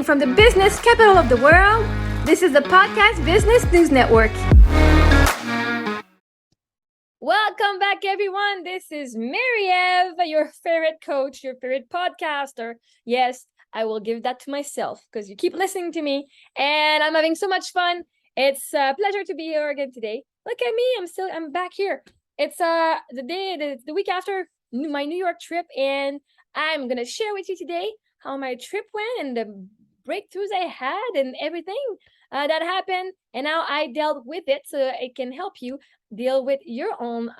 Coming from the business capital of the world, this is the Podcast Business News Network. Welcome back, everyone. This is Marie-Ève, your favorite coach, your favorite podcaster. Yes, I will give that to myself because you keep listening to me and I'm having so much fun. It's a pleasure to be here again today. Look at me, I'm back here. It's the week after my New York trip, and I'm gonna share with you today how my trip went and the breakthroughs I had and everything that happened and how I dealt with it, so it can help you deal with your own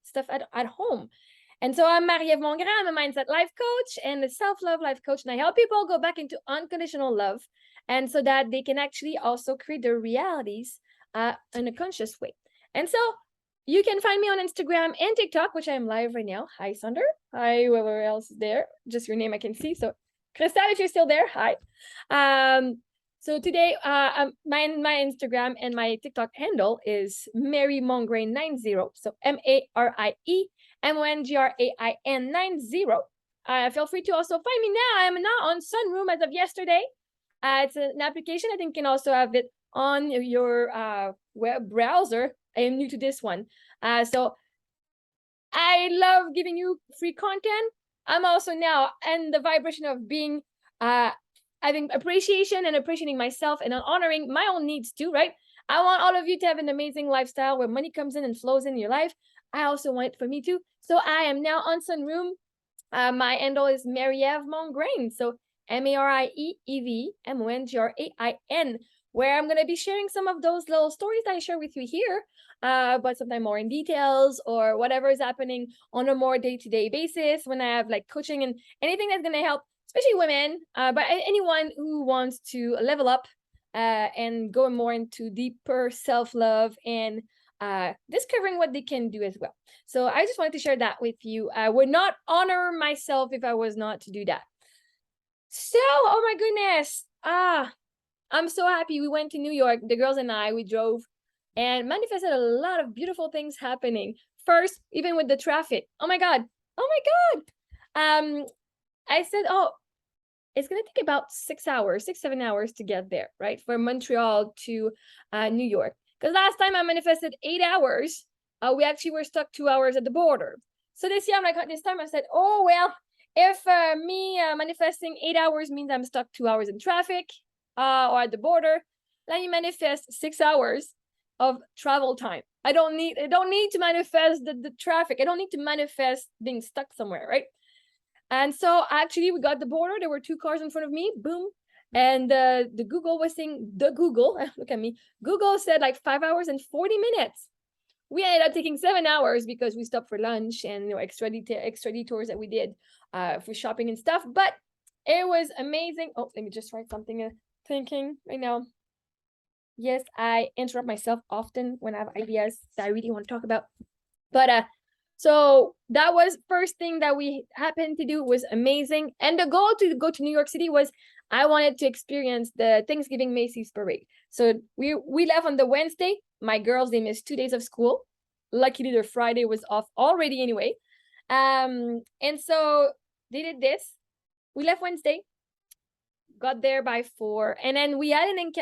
stuff at home. And so I'm Marie-Ève. I'm a mindset life coach and a self-love life coach, and I help people go back into unconditional love, and so that they can actually also create their realities in a conscious way. And so you can find me on Instagram and TikTok, which I am live right now. Hi, Sunder. Hi, whoever else is there. Just your name I can see. So, Krista, if you're still there, hi. So today, my Instagram and my TikTok handle is Marie-Mongrain90. So MARIEMONGRAIN90. Feel free to also find me now. I'm now on Sunroom as of yesterday. It's an application. I think you can also have it on your web browser. I am new to this one. So I love giving you free content. I'm also now in the vibration of being having appreciation and appreciating myself and honoring my own needs too, right? I want all of you to have an amazing lifestyle where money comes in and flows in your life. I also want it for me too. So I am now on Sunroom. My handle is Marie-Ève Mongrain. So MARIEEVMONGRAIN, where I'm going to be sharing some of those little stories that I share with you here, but sometimes more in details or whatever is happening on a more day-to-day basis when I have like coaching and anything that's going to help, especially women, but anyone who wants to level up and go more into deeper self-love and discovering what they can do as well. So I just wanted to share that with you. I would not honor myself if I was not to do that. So, oh my goodness. I'm so happy. We went to New York, the girls and I, we drove and manifested a lot of beautiful things happening. First, even with the traffic. Oh my God. I said, it's going to take about 7 hours to get there, right? From Montreal to New York. Because last time I manifested 8 hours, we actually were stuck 2 hours at the border. So this time I said, oh, well, if me manifesting 8 hours means I'm stuck 2 hours in traffic or at the border, let me manifest 6 hours of travel time. I don't need to manifest the traffic. I don't need to manifest being stuck somewhere, right? And so actually we got the border. There were 2 cars in front of me, boom. And the Google was saying, look at me. Google said like 5 hours and 40 minutes. We ended up taking 7 hours because we stopped for lunch and extra detours that we did for shopping and stuff. But it was amazing. Oh, let me just write something thinking right now. Yes, I interrupt myself often when I have ideas that I really want to talk about. But so that was first thing that we happened to do was amazing. And the goal to go to New York City was I wanted to experience the Thanksgiving Macy's parade. So we left on the Wednesday. My girls, they missed 2 days of school. Luckily, their Friday was off already anyway. And so they did this. We left Wednesday, got there by 4, and then we had an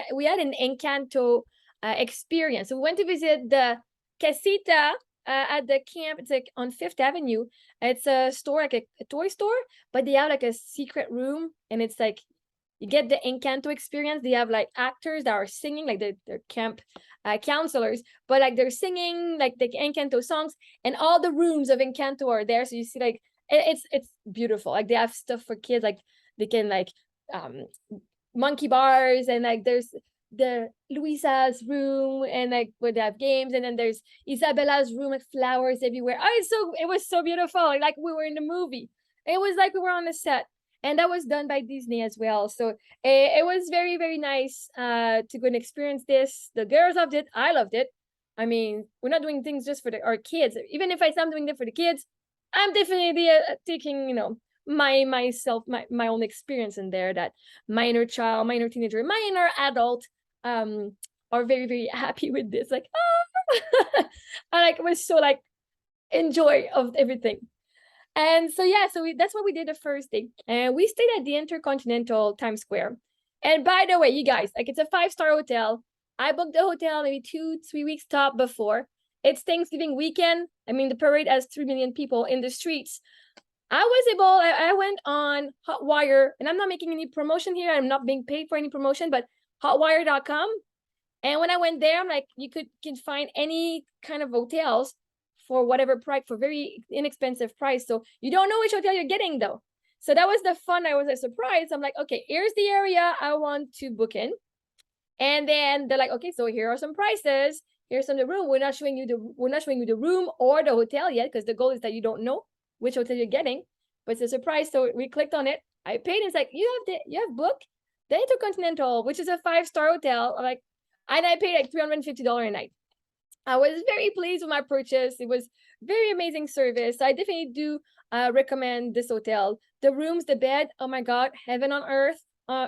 Encanto experience. So we went to visit the Casita at the camp. It's like on 5th Avenue. It's a store, like a toy store, but they have like a secret room, and it's like you get the Encanto experience. They have like actors that are singing, like they're camp counselors, but like they're singing like the Encanto songs, and all the rooms of Encanto are there. So you see like it's beautiful. Like they have stuff for kids, like they can like monkey bars, and like there's the Luisa's room, and like where they have games, and then there's Isabella's room with flowers everywhere. It was so beautiful. Like we were in the movie. It was like we were on the set. And that was done by Disney as well. So it was very, very nice to go and experience this. The girls loved it. I loved it. I mean, we're not doing things just for our kids. Even if I'm doing it for the kids, I'm definitely taking, my own experience in there, that my inner child, my inner teenager, my inner adult are very, very happy with this. Like, I was so enjoy of everything. And so, yeah, that's what we did the first day. And we stayed at the Intercontinental Times Square. And by the way, you guys, like it's a 5-star hotel. I booked the hotel maybe 2-3 weeks top before. It's Thanksgiving weekend. I mean, the parade has 3 million people in the streets. I went on Hotwire, and I'm not making any promotion here. I'm not being paid for any promotion, but hotwire.com. And when I went there, I'm like, you can find any kind of hotels for whatever price, for very inexpensive price. So you don't know which hotel you're getting though. So that was the fun. I was surprised. I'm like, okay, here's the area I want to book in. And then they're like, okay, so here are some prices. Here's some of the room. We're not showing you the room or the hotel yet, because the goal is that you don't know which hotel you're getting, but it's a surprise. So we clicked on it. I paid. And it's like, you have booked the Intercontinental, which is a 5-star hotel. I'm like, and I paid like $350 a night. I was very pleased with my purchase. It was very amazing service. I definitely do recommend this hotel. The rooms, the bed, oh my God, heaven on earth.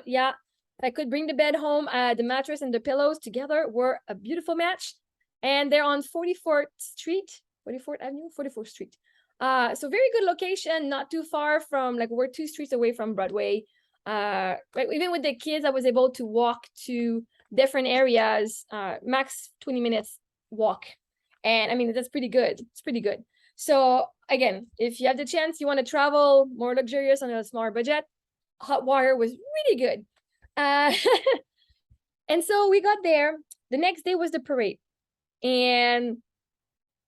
Yeah, I could bring the bed home. The mattress and the pillows together were a beautiful match. And they're on 44th Street, 44th Avenue, 44th Street. So very good location, not too far from, like, we're 2 streets away from Broadway. Right, even with the kids, I was able to walk to different areas, max 20 minutes walk. And I mean, that's pretty good. It's pretty good. So again, if you have the chance, you want to travel more luxurious on a smaller budget, Hotwire was really good. And so we got there. The next day was the parade. And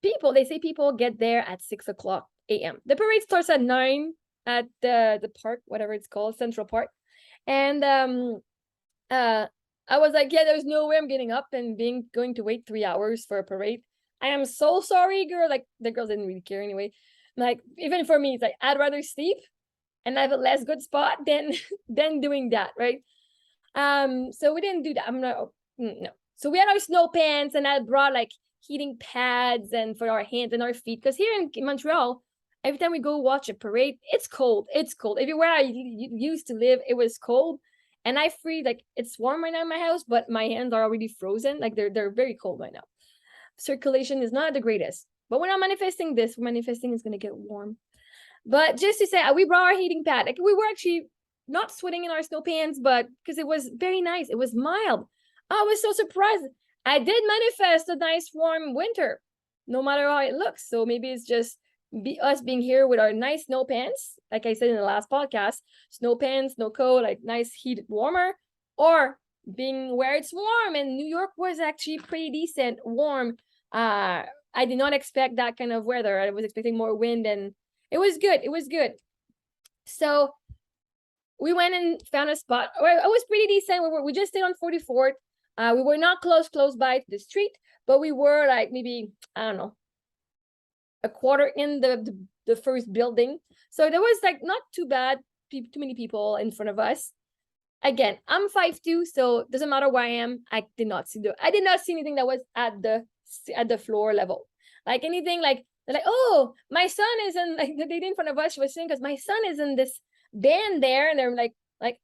they say people get there at 6:00 a.m. The parade starts at 9 at the park, whatever it's called, Central Park. And I was like, yeah, there's no way I'm getting up and going to wait 3 hours for a parade. I am so sorry, girl. Like, the girls didn't really care anyway. Like, even for me, it's like, I'd rather sleep and have a less good spot than doing that, right? So we didn't do that. No. So we had our snow pants, and I brought like heating pads and for our hands and our feet, because here in Montreal, every time we go watch a parade, it's cold. It's cold. Everywhere I used to live, it was cold. And I freeze, like, it's warm right now in my house, but my hands are already frozen. Like, they're very cold right now. Circulation is not the greatest. But we're not manifesting this. We're manifesting it's gonna get warm. But just to say, we brought our heating pad. Like, we were actually not sweating in our snow pants, but because it was very nice. It was mild. I was so surprised. I did manifest a nice warm winter, no matter how it looks. So maybe it's just us being here with our nice snow pants, like I said in the last podcast, snow pants, snow coat, like nice heated warmer, or being where it's warm. And New York was actually pretty decent warm. I did not expect that kind of weather. I was expecting more wind, and it was good. It was good. So we went and found a spot. It was pretty decent. We just stayed on 44th. We were not close by to the street, but we were like maybe, I don't know, a quarter in the first building. So there was like not too bad, too many people in front of us. Again, I'm 5'2", so it doesn't matter where I am. I did not see anything that was at the floor level. Like anything, like they're like, oh, my son is in, like, the lady in front of us, she was saying, because my son is in this band there, and they're like,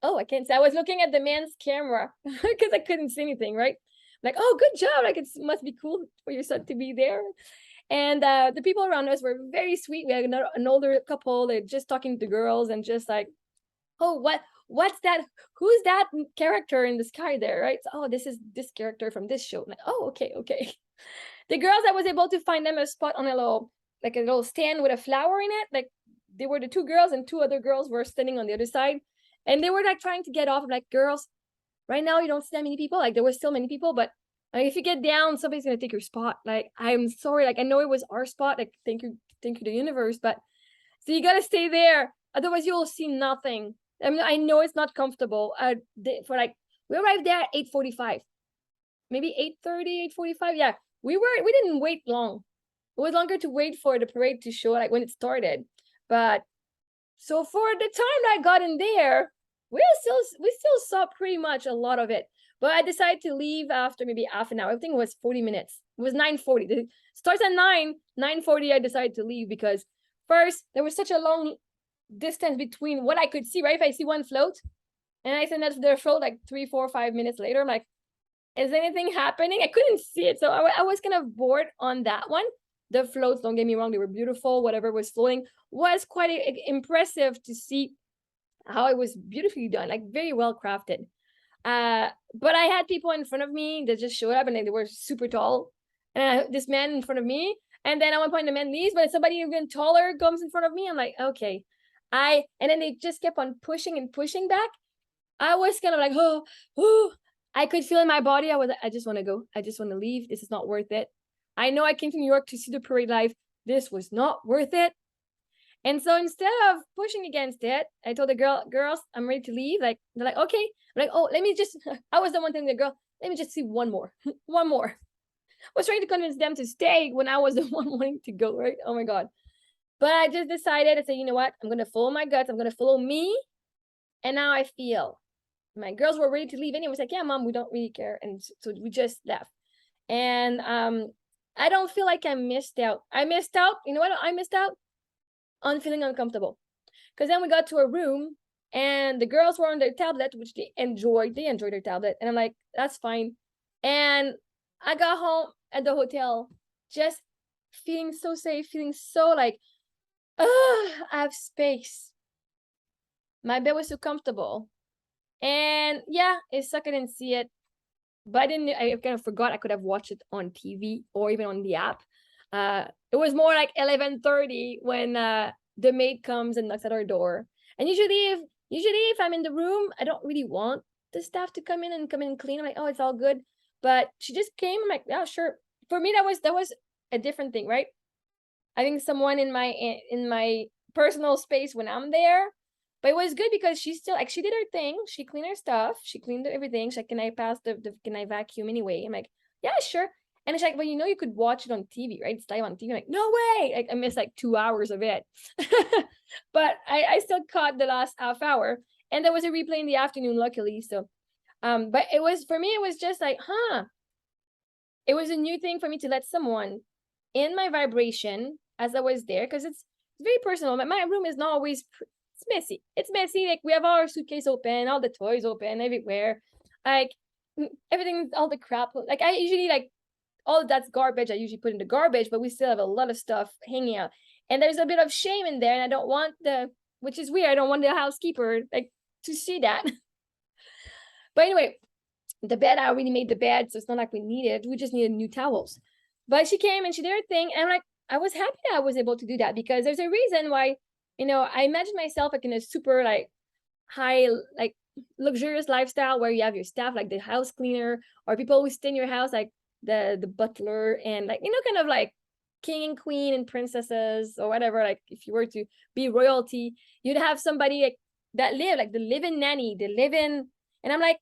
oh, I can't see. I was looking at the man's camera because I couldn't see anything, right? Like, oh, good job. Like, it must be cool for your son to be there. And the people around us were very sweet. We had an older couple. They're just talking to girls and just like, oh, what's that? Who's that character in the sky there, right? So, oh, this is this character from this show. Like, oh, okay. The girls, I was able to find them a spot on a little stand with a flower in it. Like, they were the 2 girls, and 2 other girls were standing on the other side. And they were like trying to get off. I'm like, girls, right now you don't see that many people. Like, there were still many people, but if you get down, somebody's gonna take your spot. Like, I'm sorry. Like, I know it was our spot. Like, thank you, the universe. But so you gotta stay there. Otherwise, you'll see nothing. I mean, I know it's not comfortable. We arrived there at 8:45, maybe 8:30, 8:45. Yeah, we didn't wait long. It was longer to wait for the parade to show, like, when it started. But so for the time that I got in there, we still saw pretty much a lot of it. But I decided to leave after maybe half an hour. I think it was 40 minutes. It was 9:40. It starts at 9:40. I decided to leave because first, there was such a long distance between what I could see, right? If I see one float and I send that to their float like 3, 4, 5 minutes later, I'm like, is anything happening? I couldn't see it. So I was kind of bored on that one. The floats, don't get me wrong, they were beautiful. Whatever was floating was quite impressive to see how it was beautifully done, like very well crafted. But I had people in front of me that just showed up and they were super tall. And this man in front of me. And then at one point the man leaves, but somebody even taller comes in front of me. I'm like, okay. And then they just kept on pushing and pushing back. I was kind of like, oh, I could feel in my body. I just want to go. I just want to leave. This is not worth it. I know I came to New York to see the parade live. This was not worth it. And so instead of pushing against it, I told the girls, I'm ready to leave. Like, they're like, okay. I'm like, oh, let me just, I was the one telling the girl, let me just see one more, one more. I was trying to convince them to stay when I was the one wanting to go, right? Oh my God. But I just decided, I said, you know what? I'm going to follow my guts. I'm going to follow me. And now I feel my girls were ready to leave anyway. I was like, yeah, mom, we don't really care. And so we just left. And I don't feel like I missed out. I missed out. You know what? I missed out on feeling uncomfortable. Because then we got to a room and the girls were on their tablet, which they enjoyed. They enjoyed their tablet. And I'm like, that's fine. And I got home at the hotel just feeling so safe, feeling so like, I have space. My bed was so comfortable. And yeah, it sucked. I didn't see it. But I kind of forgot I could have watched it on TV or even on the app. It was more like 11:30 when the maid comes and knocks at our door. And usually if I'm in the room, I don't really want the staff to come in and clean. I'm like, oh, it's all good. But she just came. I'm like, yeah, sure. For me, that was a different thing, right? Having someone in my personal space when I'm there. But it was good because she still like she did her thing. She cleaned her stuff. She cleaned everything. She's like, can I pass can I vacuum anyway? I'm like, yeah, sure. And it's like, well, you could watch it on TV, right? It's live on TV. I'm like, no way. Like I missed like 2 hours of it. But I still caught the last half hour. And there was a replay in the afternoon, luckily. So but it was for me, it was just like, it was a new thing for me to let someone in my vibration as I was there, because it's very personal. My room is not always it's messy. It's messy. Like we have our suitcase open, all the toys open everywhere. Like everything, all the crap. Like I usually like all of that's garbage. I usually put in the garbage, but we still have a lot of stuff hanging out. And there's a bit of shame in there. And I don't want which is weird. I don't want the housekeeper like to see that. But anyway, the bed, I already made the bed. So it's not like we needed, we just needed new towels. But she came and she did her thing. And like, I was happy that I was able to do that because there's a reason why, I imagine myself like in a super like high, like luxurious lifestyle where you have your staff, like the house cleaner or people who stay in your house, like the butler and like, kind of like king and queen and princesses or whatever. Like if you were to be royalty, you'd have somebody like that live like the live-in nanny, the live-in. And I'm like,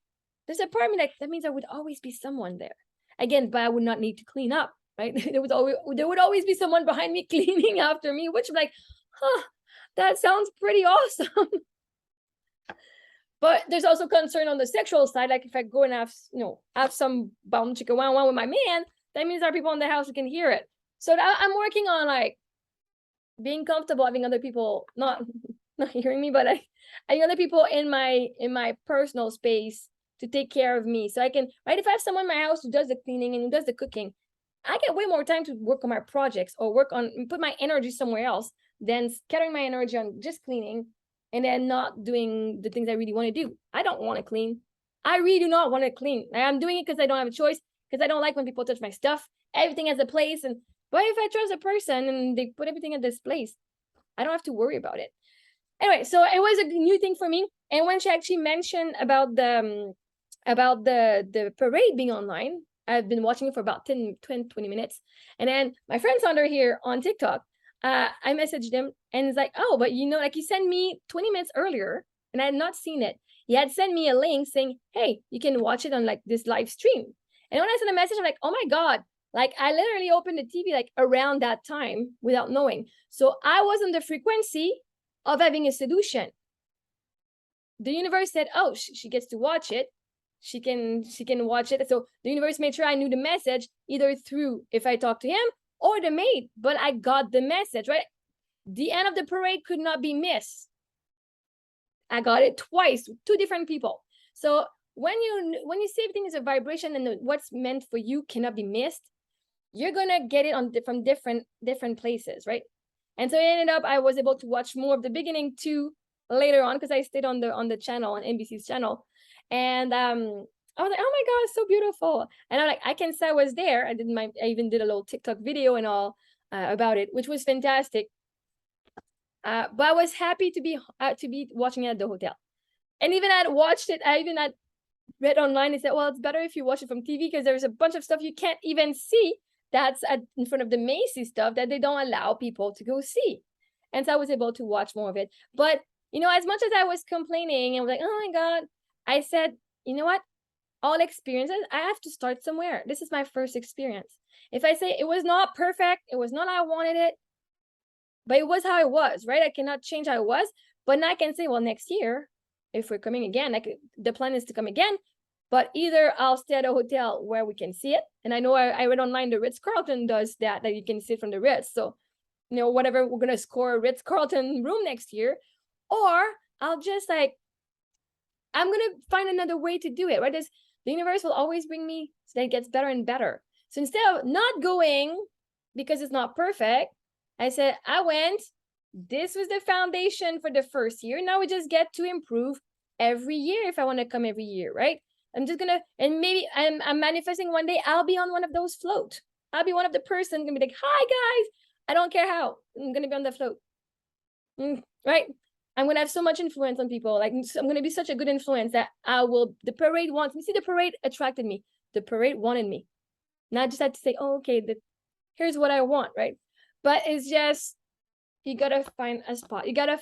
there's a part of me like, that means there would always be someone there. Again, but I would not need to clean up, right? there would always be someone behind me cleaning after me, which I'm like, that sounds pretty awesome. But there's also concern on the sexual side. Like if I go and have some bum chicka wow with my man, that means there are people in the house who can hear it. So I'm working on like being comfortable having other people not hearing me, but having other people in my personal space to take care of me. So I can, right, if I have someone in my house who does the cleaning and who does the cooking, I get way more time to work on my projects or put my energy somewhere else than scattering my energy on just cleaning and then not doing the things I really want to do. I don't want to clean. I really do not want to clean. I'm doing it because I don't have a choice, because I don't like when people touch my stuff. Everything has a place. And what if I trust a person and they put everything in this place? I don't have to worry about it. Anyway, so it was a new thing for me. And when she actually mentioned about the parade being online, I've been watching it for about 10, 20 minutes. And then my friend Sander here on TikTok, I messaged him and it's like, oh, but like he sent me 20 minutes earlier and I had not seen it. He had sent me a link saying, hey, you can watch it on like this live stream. And when I sent a message, I'm like, oh my God, like I literally opened the TV like around that time without knowing. So I was on the frequency of having a solution. The universe said, oh, she gets to watch it. She can watch it. So the universe made sure I knew the message either through if I talked to him or the maid, but I got the message, right? The end of the parade could not be missed. I got it twice, 2 different people. So when you see everything is a vibration and what's meant for you cannot be missed, you're gonna get it from different places, right? And so it ended up I was able to watch more of the beginning too later on because I stayed on the channel, on NBC's channel. And I was like, oh my God, it's so beautiful. And I'm like, I can say I was there. I even did a little TikTok video and all about it, which was fantastic. But I was happy to be watching it at the hotel. And even I watched it, I even had read online and said, well, it's better if you watch it from TV because there's a bunch of stuff you can't even see that's in front of the Macy's stuff that they don't allow people to go see. And so I was able to watch more of it. But, as much as I was complaining and was like, oh my God, I said, you know what? All experiences, I have to start somewhere. This is my first experience. If I say it was not perfect, it was not how I wanted it, but it was how it was, right? I cannot change how it was. But now I can say, well, next year, if we're coming again, the plan is to come again, but either I'll stay at a hotel where we can see it. And I know I read online the Ritz-Carlton does that you can see it from the Ritz. So, whatever, we're going to score a Ritz-Carlton room next year. Or I'll just I'm going to find another way to do it, right? The universe will always bring me so that it gets better and better. So instead of not going because it's not perfect, I said, I went, this was the foundation for the first year. Now we just get to improve every year if I want to come every year, right? I'm just gonna, and maybe I'm manifesting one day I'll be on one of those float. I'll be one of the person gonna be like, hi guys, I don't care how, I'm gonna be on the float. Right? I'm gonna have so much influence on people. Like I'm gonna be such a good influence that the parade wants me. See, the parade attracted me. The parade wanted me. Not just had to say, oh, okay, here's what I want, right? But it's just, you gotta find a spot. You gotta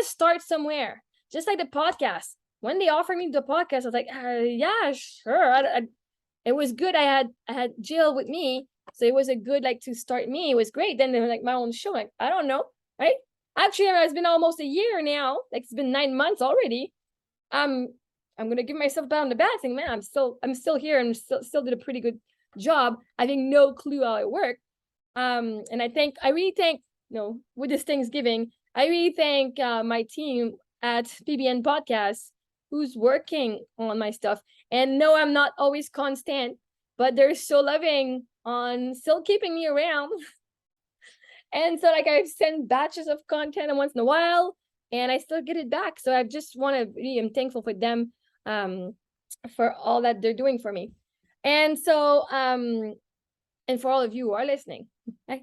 start somewhere. Just like the podcast. When they offered me the podcast, I was like, yeah, sure. It was good. I had Jill with me, so it was a good to start me. It was great. Then they were my own show. Like, I don't know, right? Actually, it's been almost a year now. It's been 9 months already. I'm gonna give myself a pat on the back, saying, man, I'm still here and still did a pretty good job. Having no clue how it worked. And I really thank, with this Thanksgiving, I really thank my team at PBN Podcast who's working on my stuff. And no, I'm not always constant, but they're so loving on still keeping me around. And so I send batches of content once in a while and I still get it back. So I just I'm thankful for them for all that they're doing for me. And so and for all of you who are listening,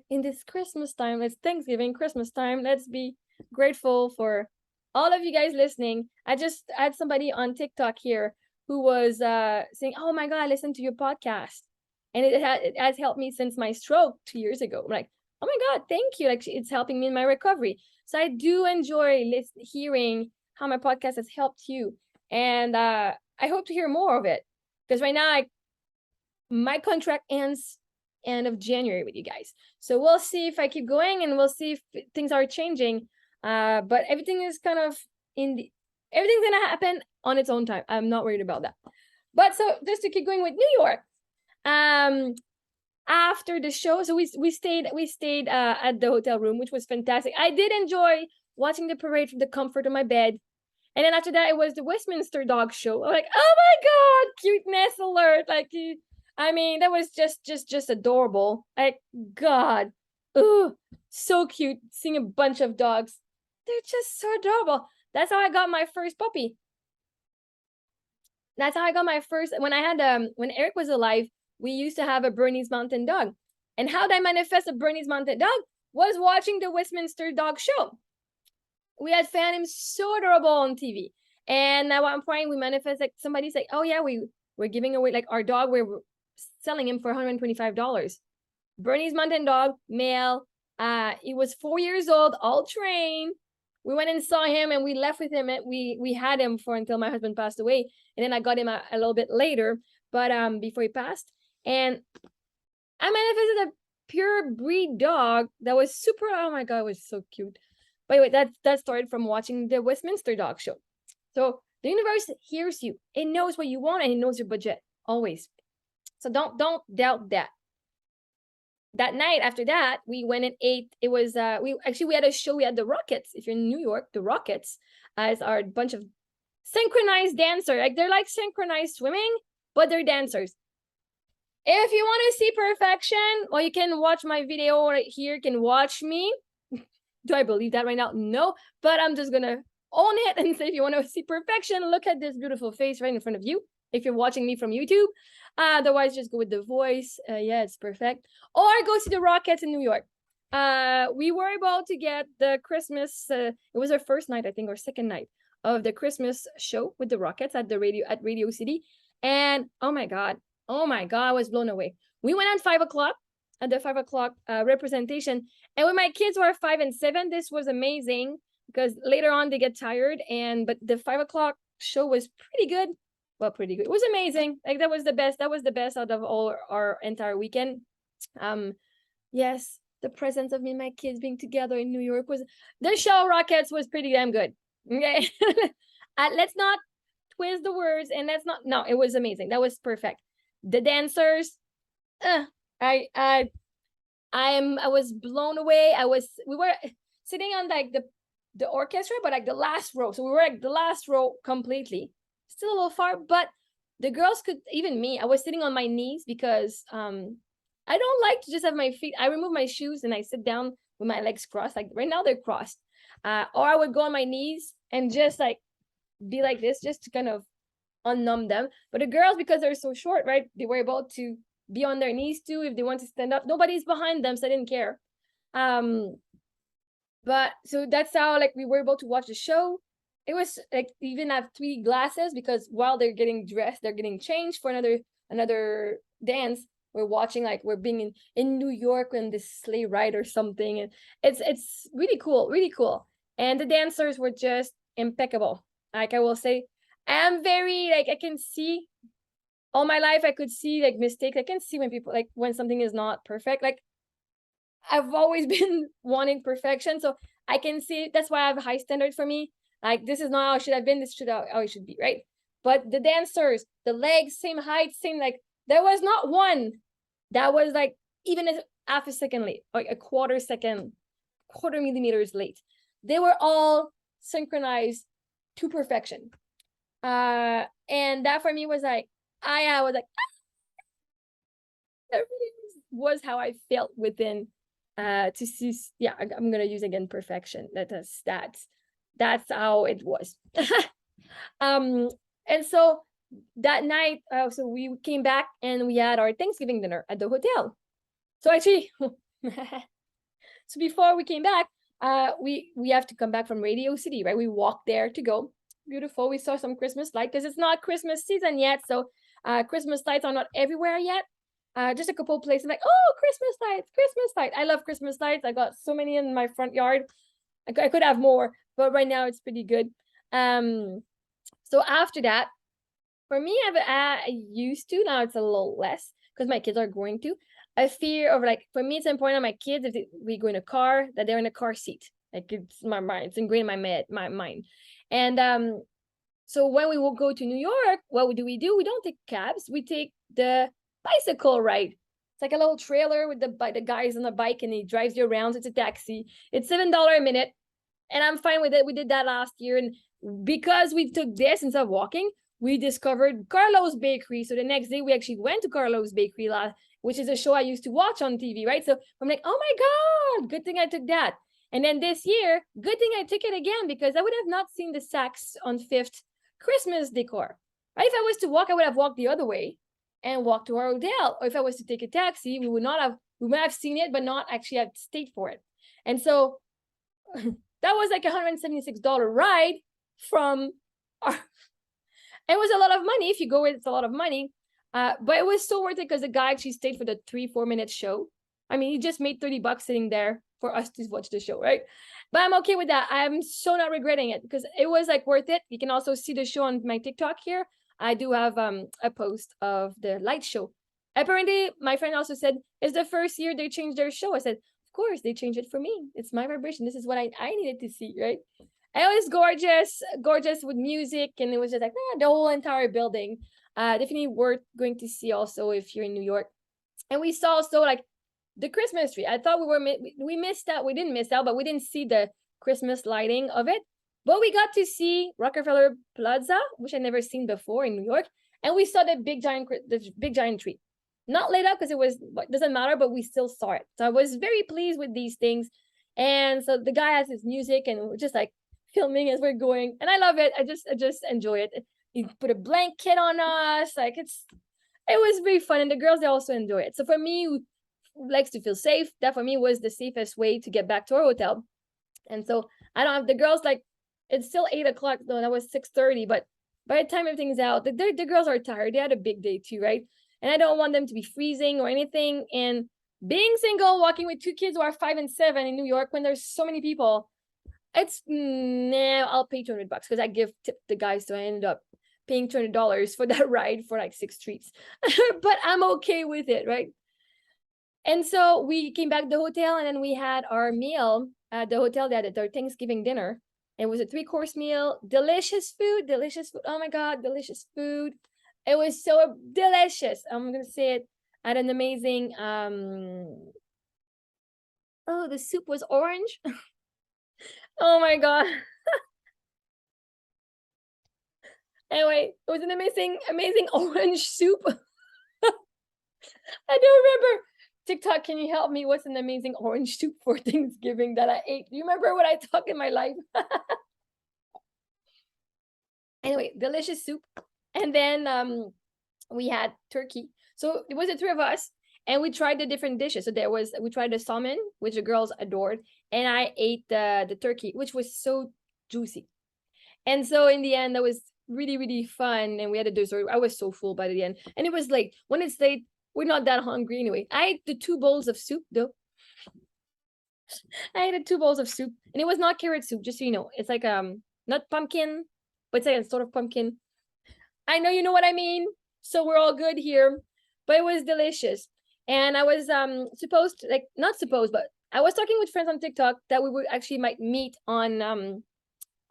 in this Christmas time, it's Thanksgiving, Christmas time, let's be grateful for all of you guys listening. I just had somebody on TikTok here who was saying, oh my God, I listened to your podcast. And it has helped me since my stroke 2 years ago. I'm like, oh my God, thank you. It's helping me in my recovery. So I do enjoy hearing how my podcast has helped you. And I hope to hear more of it. Because right now, my contract ends end of January with you guys. So we'll see if I keep going and we'll see if things are changing. But everything is kind of everything's gonna happen on its own time. I'm not worried about that. But so just to keep going with New York, after the show, so we stayed at the hotel room, which was fantastic. I did enjoy watching the parade from the comfort of my bed. And then after that, it was the Westminster Dog Show. I'm like, oh my God, cuteness alert! That was just adorable. God, ooh, so cute. Seeing a bunch of dogs, they're just so adorable. That's how I got my first puppy. That's how I got my first. When I had when Eric was alive, we used to have a Bernese Mountain Dog. And how did I manifest a Bernese Mountain Dog? Was watching the Westminster Dog Show. We had found him so adorable on TV. And at one point we manifest somebody's like, oh yeah, we're giving away our dog, we're selling him for $125. Bernese Mountain Dog, male. He was 4 years old, all trained. We went and saw him and we left with him. And we had him until my husband passed away. And then I got him a little bit later, but before he passed. And I manifested a pure breed dog that was super, oh my God, it was so cute. By the way, that started from watching the Westminster Dog Show. So the universe hears you. It knows what you want and it knows your budget, always. So don't doubt that. That night after that, we went and ate. It was we had a show. We had the Rockets. If you're in New York, the Rockets is our bunch of synchronized dancers. They're like synchronized swimming, but they're dancers. If you want to see perfection, well, you can watch my video right here. You can watch me. Do I believe that right now? No, but I'm just gonna own it and say, if you want to see perfection, look at this beautiful face right in front of you. If you're watching me from YouTube, otherwise just go with the voice. Yeah, it's perfect. Or go see the Rockets in New York. We were able to get the Christmas. It was our first night, I think, or second night of the Christmas show with the Rockets at Radio City, and oh my god, I was blown away. We went at 5 o'clock at the 5 o'clock representation, and when my kids were 5 and 7, this was amazing because later on they get tired, but the 5 o'clock show was pretty good. Well, pretty good. It was amazing. Like that was the best. That was the best out of all our entire weekend. Yes, the presence of me and my kids being together in New York was the show. Rockets was pretty damn good. Okay, let's not twist the words, and let's not. No, it was amazing. That was perfect. The dancers, I was blown away. We were sitting on like the orchestra, but like the last row. So we were like the last row completely. Still a little far, but the girls could, even me, I was sitting on my knees because I don't like to just have my feet. I remove my shoes and I sit down with my legs crossed. Like right now they're crossed. Or I would go on my knees and just like be like this, just to kind of unnumb them. But the girls, because they're so short, right, they were able to be on their knees too if they want to stand up. Nobody's behind them, so I didn't care. But so that's how like we were able to watch the show. It was like even have 3 glasses because while they're getting dressed, they're getting changed for another dance. We're watching, like we're being in New York in this sleigh ride or something, and it's really cool, really cool. And the dancers were just impeccable. Like I will say, I'm very like I can see all my life. I could see like mistakes. I can see when people like when something is not perfect. Like I've always been wanting perfection, so I can see it. That's why I have a high standard for me. Like this is not how it should have been. This should how it should be, right? But the dancers, the legs, same height, same like. There was not one that was like even a half a second late, like a quarter millimeters late. They were all synchronized to perfection. And that for me was like, I was like, that really was how I felt within to see. Yeah, I'm gonna use again perfection. That's how it was. And so that night, so we came back and we had our Thanksgiving dinner at the hotel. So actually, so before we came back, we have to come back from Radio City, right? We walked there to go. Beautiful. We saw some Christmas lights because it's not Christmas season yet, so Christmas lights are not everywhere yet. Just a couple places like, oh, Christmas lights. I love Christmas lights. I got so many in my front yard. I could have more, but right now it's pretty good. So after that, for me, I used to, now it's a little less because my kids are going to, a fear of like, for me, it's important on my kids, if we go in a car, that they're in a car seat. Like it's my mind, it's ingrained in my mind. And so when we will go to New York, what do? We don't take cabs, we take the bicycle ride. It's like a little trailer with the guys on the bike and he drives you around. It's a taxi. It's $7 a minute. And I'm fine with it. We did that last year. And because we took this instead of walking, we discovered Carlo's Bakery. So the next day we actually went to Carlo's Bakery, which is a show I used to watch on TV, right? So I'm like, oh my God, good thing I took that. And then this year, good thing I took it again because I would have not seen the Saks on 5th Christmas decor. Right? If I was to walk, I would have walked the other way and walked to our hotel. Or if I was to take a taxi, we might have seen it, but not actually have stayed for it. And so that was like $176 ride from our. It was a lot of money. If you go, it's a lot of money. But it was so worth it because the guy actually stayed for the 3-4 minute show. I mean, he just made $30 sitting there for us to watch the show, right? But I'm okay with that. I'm so not regretting it because it was like worth it. You can also see the show on my TikTok here. I do have a post of the light show. Apparently, my friend also said, it's the first year they changed their show. I said, of course, they changed it for me. It's my vibration. This is what I needed to see, right? And it was gorgeous with music. And it was just like, the whole entire building. Definitely worth going to see also if you're in New York. And we saw also like the Christmas tree. I thought we missed out. We didn't miss out, but we didn't see the Christmas lighting of it. But we got to see Rockefeller Plaza, which I'd never seen before in New York. And we saw the big giant tree. Not lit up because it doesn't matter, but we still saw it. So I was very pleased with these things. And so the guy has his music and we're just like filming as we're going, and I love it. I just enjoy it. You put a blanket on us, like it was very fun, and the girls, they also enjoy it. So for me, who likes to feel safe, that for me was the safest way to get back to our hotel. And so I don't have the girls, like, it's still 8 o'clock. No, that was 6:30. But by the time everything's out, the girls are tired. They had a big day too, right? And I don't want them to be freezing or anything. And being single, walking with two kids who are 5 and 7 in New York when there's so many people, it's nah, I'll pay $200 because I give tip the guys, so I ended up paying $200 for that ride for like 6 treats. But I'm okay with it, right? And so we came back to the hotel, and then we had our meal at the hotel. They had their Thanksgiving dinner. It was a 3-course meal, delicious food, delicious food. Oh my God, delicious food. It was so delicious. I'm gonna say it. I had an amazing oh, the soup was orange. Oh my God. Anyway, it was an amazing, amazing orange soup. I don't remember. TikTok, can you help me? What's an amazing orange soup for Thanksgiving that I ate? Do you remember what I talked in my life? Anyway, delicious soup. And then we had turkey. So it was the three of us, and we tried the different dishes. So we tried the salmon, which the girls adored, and I ate the turkey, which was so juicy. And so in the end, that was really, really fun. And we had a dessert. I was so full by the end. And it was late. When it's late, we're not that hungry anyway. I ate the 2 bowls of soup, though. I ate 2 bowls of soup, and it was not carrot soup, just so you know. It's like not pumpkin, but it's like a sort of pumpkin. I know you know what I mean. So we're all good here. But it was delicious. And I was supposed to, like, not supposed, but I was talking with friends on TikTok that we would actually might meet on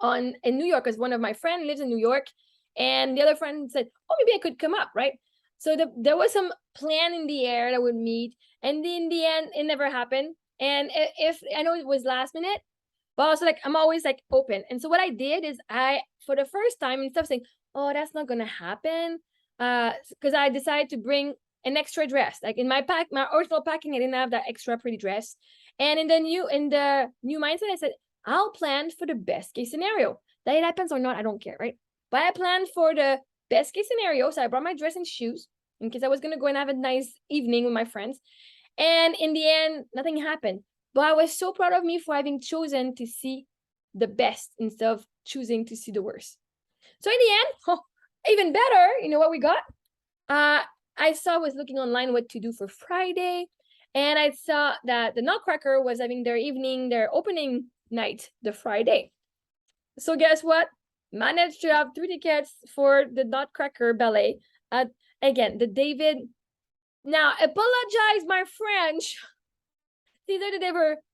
in New York, because one of my friends lives in New York, and the other friend said, "Oh, maybe I could come up," right? So there was some plan in the air that would meet, and in the end, it never happened. And if I know it was last minute, but also like I'm always like open. And so what I did is for the first time, instead of saying, "Oh, that's not gonna happen," because I decided to bring an extra dress. Like in my original packing, I didn't have that extra pretty dress. And in the new mindset, I said, I'll plan for the best case scenario. That it happens or not, I don't care, right? But I planned for the best case scenario. So I brought my dress and shoes in case I was going to go and have a nice evening with my friends. And in the end, nothing happened. But I was so proud of me for having chosen to see the best instead of choosing to see the worst. So in the end, even better, you know what we got? Was looking online what to do for Friday. And I saw that the Nutcracker was having their opening night, the Friday. So guess what? Managed to have 3 tickets for the Nutcracker ballet at, again, the David. Now, apologize my French. It's either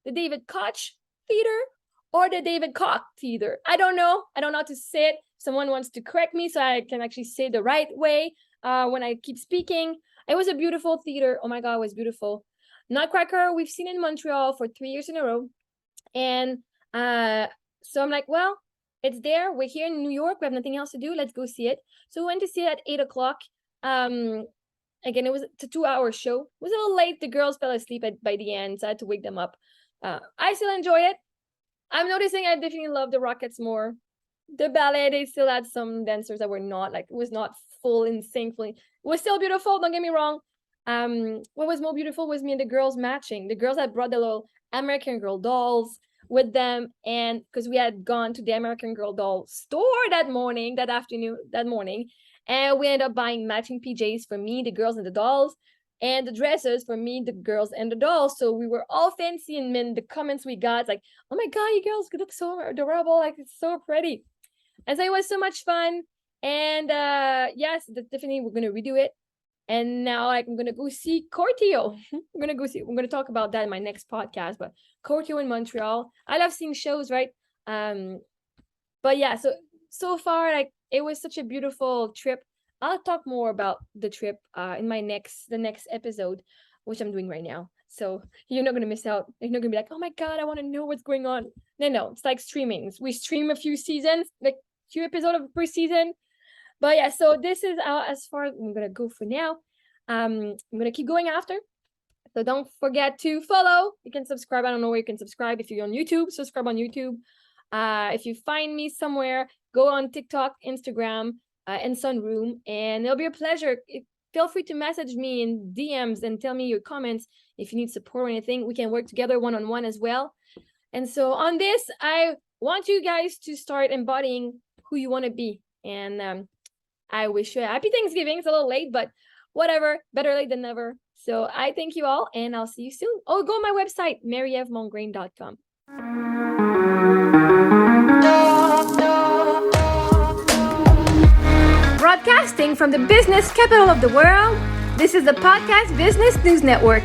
the David Koch Theater or the David Koch Theater. I don't know. I don't know how to say it. Someone wants to correct me so I can actually say the right way when I keep speaking. It was a beautiful theater. Oh my God, it was beautiful. Nutcracker, we've seen in Montreal for 3 years in a row. And so I'm like, well, it's there. We're here in New York. We have nothing else to do. Let's go see it. So we went to see it at 8 o'clock. Again, it was a 2-hour show. It was a little late. The girls fell asleep by the end, so I had to wake them up. I still enjoyed it. I'm noticing I definitely love the Rockets more. The ballet, they still had some dancers that were not, like, it was not full in sync. It was still beautiful, don't get me wrong. What was more beautiful was me and the girls matching. The girls had brought the little American Girl dolls with them, and because we had gone to the American Girl doll store that morning, and we ended up buying matching PJs for me, the girls, and the dolls, and the dresses for me, the girls, and the dolls. So we were all fancy, and then the comments we got, like, "Oh my God, you girls look so adorable, like, it's so pretty." And so it was so much fun. And yes, definitely we're gonna redo it. And now, like, I'm gonna go see Cortio. I'm gonna talk about that in my next podcast. But Cortio in Montreal, I love seeing shows, right? But yeah, so far, like, it was such a beautiful trip. I'll talk more about the trip in the next episode, which I'm doing right now. So you're not gonna miss out. You're not gonna be like, "Oh my God, I want to know what's going on." No, it's like streaming. We stream a few seasons, like few episodes per season. But yeah, so this is as far as I'm gonna go for now. I'm gonna keep going after. So don't forget to follow. You can subscribe. I don't know where you can subscribe. If you're on YouTube, subscribe on YouTube. If you find me somewhere, go on TikTok, Instagram, and Sunroom, and it'll be a pleasure. Feel free to message me in DMs and tell me your comments. If you need support or anything, we can work together one-on-one as well. And so on this, I want you guys to start embodying who you want to be. And I wish you a happy Thanksgiving. It's a little late, but whatever, better late than never. So I thank you all, and I'll see you soon. Oh, go on my website, marievmongrain.com. Broadcasting from the business capital of the world, this is the Podcast Business News Network.